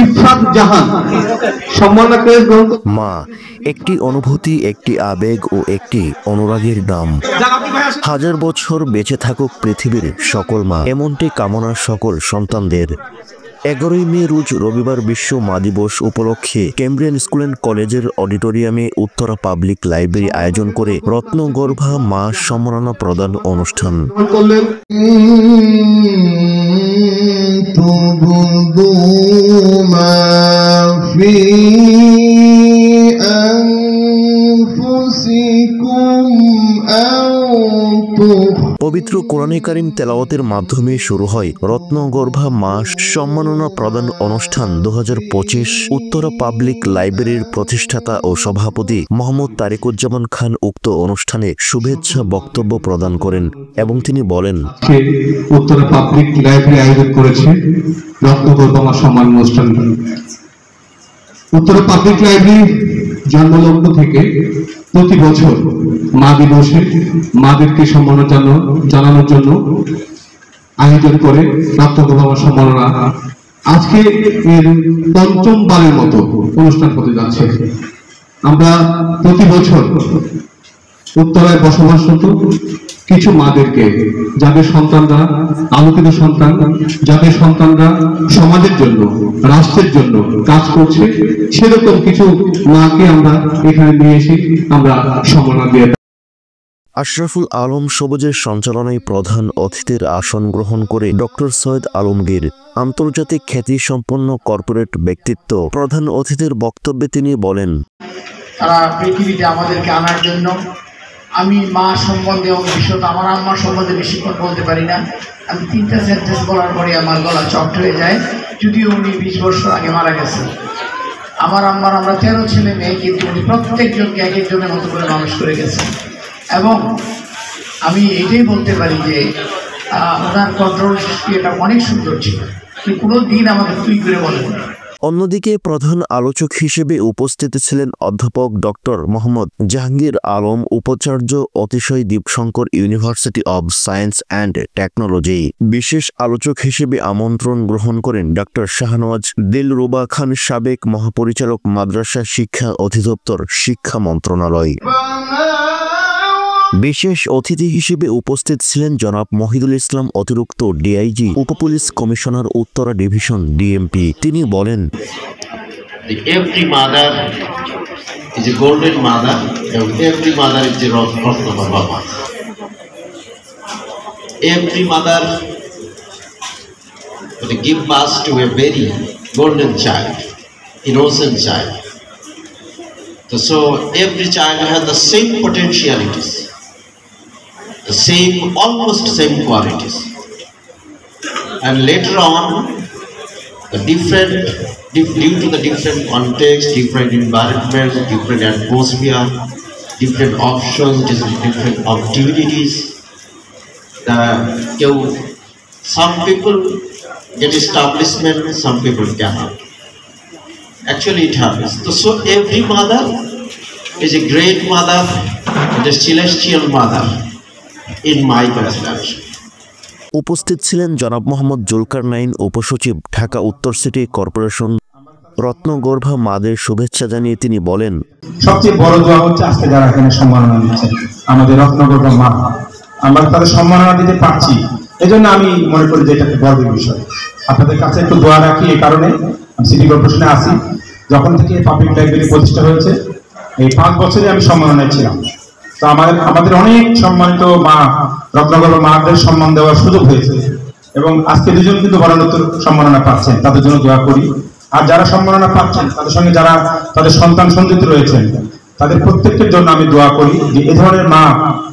ইফরাত জাহান সম্মাননা ক্রেস্ট গ্রহণ। মা একটি অনুভূতি, একটি আবেগ ও একটি অনুরাগের নাম। হাজার বছর বেঁচে থাকুক পৃথিবীর সকল মা, এমনটি কামনা সকল সন্তানদের। 11ই মে রোজ রবিবার বিশ্ব মা দিবস উপলক্ষে ক্যামব্রিয়ান স্কুল অ্যান্ড কলেজের অডিটোরিয়ামে উত্তরা পাবলিক লাইব্রেরি আয়োজন করে রত্নগর্ভা মা সম্মাননা প্রদান অনুষ্ঠান। পবিত্র কোরআনে কারিম তেলাওয়াতের মাধ্যমে শুরু হয় রত্নগর্ভা মা সম্মাননা প্রদান অনুষ্ঠান 2025। উত্তরা পাবলিক লাইব্রেরির প্রতিষ্ঠাতা ও সভাপতি মোহাম্মদ তারিকুজ্জামান খান উক্ত অনুষ্ঠানে শুভেচ্ছা বক্তব্য প্রদান করেন এবং তিনি বলেন, উত্তরা পাবলিক লাইব্রেরি আয়োজন করেছে রত্নগর্ভা মা সম্মান অনুষ্ঠান। উত্তরা পাবলিক লাইব্রেরি জন্মলগ্ন থেকে প্রতি বছর মা দিবসে মাদেরকে সম্মাননা জানানোর জন্য আয়োজন করে রত্নগর্ভা মা সম্মাননা। আজকে এর পঞ্চমবারের মতো অনুষ্ঠান হতে যাচ্ছে। আমরা প্রতি বছর উত্তরায় বসবাসরত কিছু মাদেরকে, যাদের সন্তানরা আলোকিত সন্তান, যাদের সন্তানরা সমাজের জন্য রাষ্ট্রের জন্য কাজ করছে, সেরকম কিছু মাকে আমরা এখানে নিয়ে এসে আমরা সম্মাননা দিয়ে। আশরাফুল আলম সবুজের সঞ্চালনায় প্রধান অতিথির আসন গ্রহণ করে ডক্টর সৈয়দ আলমগীর, আন্তর্জাতিক খ্যাতি সম্পন্ন কর্পোরেট ব্যক্তিত্ব। প্রধান অতিথির বক্তব্যে তিনি বলেন, তারা পৃথিবীতে আমাদেরকে আনার জন্য, আমি মা সম্বন্ধে এবং বিশেষত আমার আম্মার সম্বন্ধে বেশিক্ষণ বলতে পারি না। আমি 3টা সেন্টেন্স বলার পরে আমার গলা চট হয়ে যায়, যদিও উনি 20 বছর আগে মারা গেছেন। আমার আম্মার আমরা 13 ছেলে মেয়ে, কিন্তু উনি প্রত্যেকজনকে এক একজনের মতো করে মানুষ করে গেছেন। এবং আমি এটাই বলতে পারি যে ওনার কন্ট্রোল এটা অনেক সুন্দর ছিল, কিন্তু কোনো দিন আমাদের তুই করে বলেন। অন্যদিকে প্রধান আলোচক হিসেবে উপস্থিত ছিলেন অধ্যাপক ডক্টর মোহাম্মদ জাহাঙ্গীর আলম, উপাচার্য Atish Dipankar university of science and technology. বিশেষ আলোচক হিসেবে আমন্ত্রণ গ্রহণ করেন ডক্টর শাহনওয়াজ দিলরুবা খান, সাবেক মহাপরিচালক, মাদ্রাসা শিক্ষা অধিদপ্তর, শিক্ষা মন্ত্রণালয়। বিশেষ অতিথি হিসেবে উপস্থিত ছিলেন জনাব মহিদুল ইসলাম, অতিরিক্ত ডিআইজি, উপপুলিশ কমিশনার, উত্তরা ডিভিশন, ডিএমপি। তিনি বলেন, every mother is a golden mother and every mother is a Rotnogorva mother. Every mother will give birth to a very golden child, innocent child. So every child has the same potentialities, the same, almost same qualities, and later on due to the different context, different environments, different atmosphere, different options, different opportunities, some people get establishment, some people cannot. Actually it happens. So every mother is a great mother, a celestial mother in my consideration. উপস্থিত ছিলেন জনাব মোহাম্মদ জুলকারনাইন, উপসচিব, ঢাকা উত্তর city corporation. রত্নগর্ভা মাদের শুভেচ্ছা জানিয়ে তিনি বলেন, সবচেয়ে বড় দোয়া হচ্ছে আজকে যারা এখানে সম্মাননা দিচ্ছেন আমাদের রত্নগর্ভা মা, আমরা তাদের সম্মাননা দিতে পারছি, এজন্য আমি মনে করি যে এটা একটা গর্বের বিষয়। আপনাদের কাছে একটু দোয়া রাখি, এই কারণে আমি সিটি কর্পোরেশনে আসি। যখন থেকে পাবলিক লাইব্রেরি প্রতিষ্ঠা হয়েছে, এই 5 বছরে আমি সম্মাননায় ছিলাম। তো আমাদের অনেক সম্মানিত মা, রত্নগর্ভা মাদের সম্মান দেওয়ার সুযোগ হয়েছে এবং আজকে দুজন কিন্তু মরণোত্তর সম্মাননা পাচ্ছেন, তাদের জন্য দোয়া করি। আর যারা সম্মাননা পাচ্ছেন তাদের সঙ্গে যারা তাদের সন্তান সন্ততি রয়েছেন, তাদের প্রত্যেকের জন্য আমি দোয়া করি যে এই ধরনের মা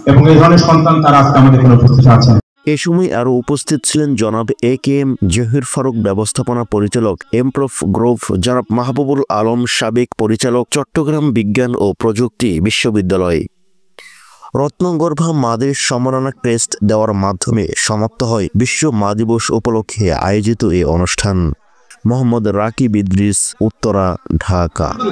এবং এই ধরনের সন্তান তারা আজকে আমাদের এখানে উপস্থিত আছেন। এ সময় আরও উপস্থিত ছিলেন জনাব AKM জহির ফারুক, ব্যবস্থাপনা পরিচালক, এমপ্রফ গ্রুপ, জনাব মাহবুবুল আলম, সাবেক পরিচালক, চট্টগ্রাম বিজ্ঞান ও প্রযুক্তি বিশ্ববিদ্যালয়। রত্নগর্ভা মাদের সম্মাননা ক্রেস্ট দেওয়ার মাধ্যমে সমাপ্ত হয় বিশ্ব মা দিবস উপলক্ষে আয়োজিত এই অনুষ্ঠান। মোহাম্মদ রাকিব ইদ্রিস, উত্তরা, ঢাকা।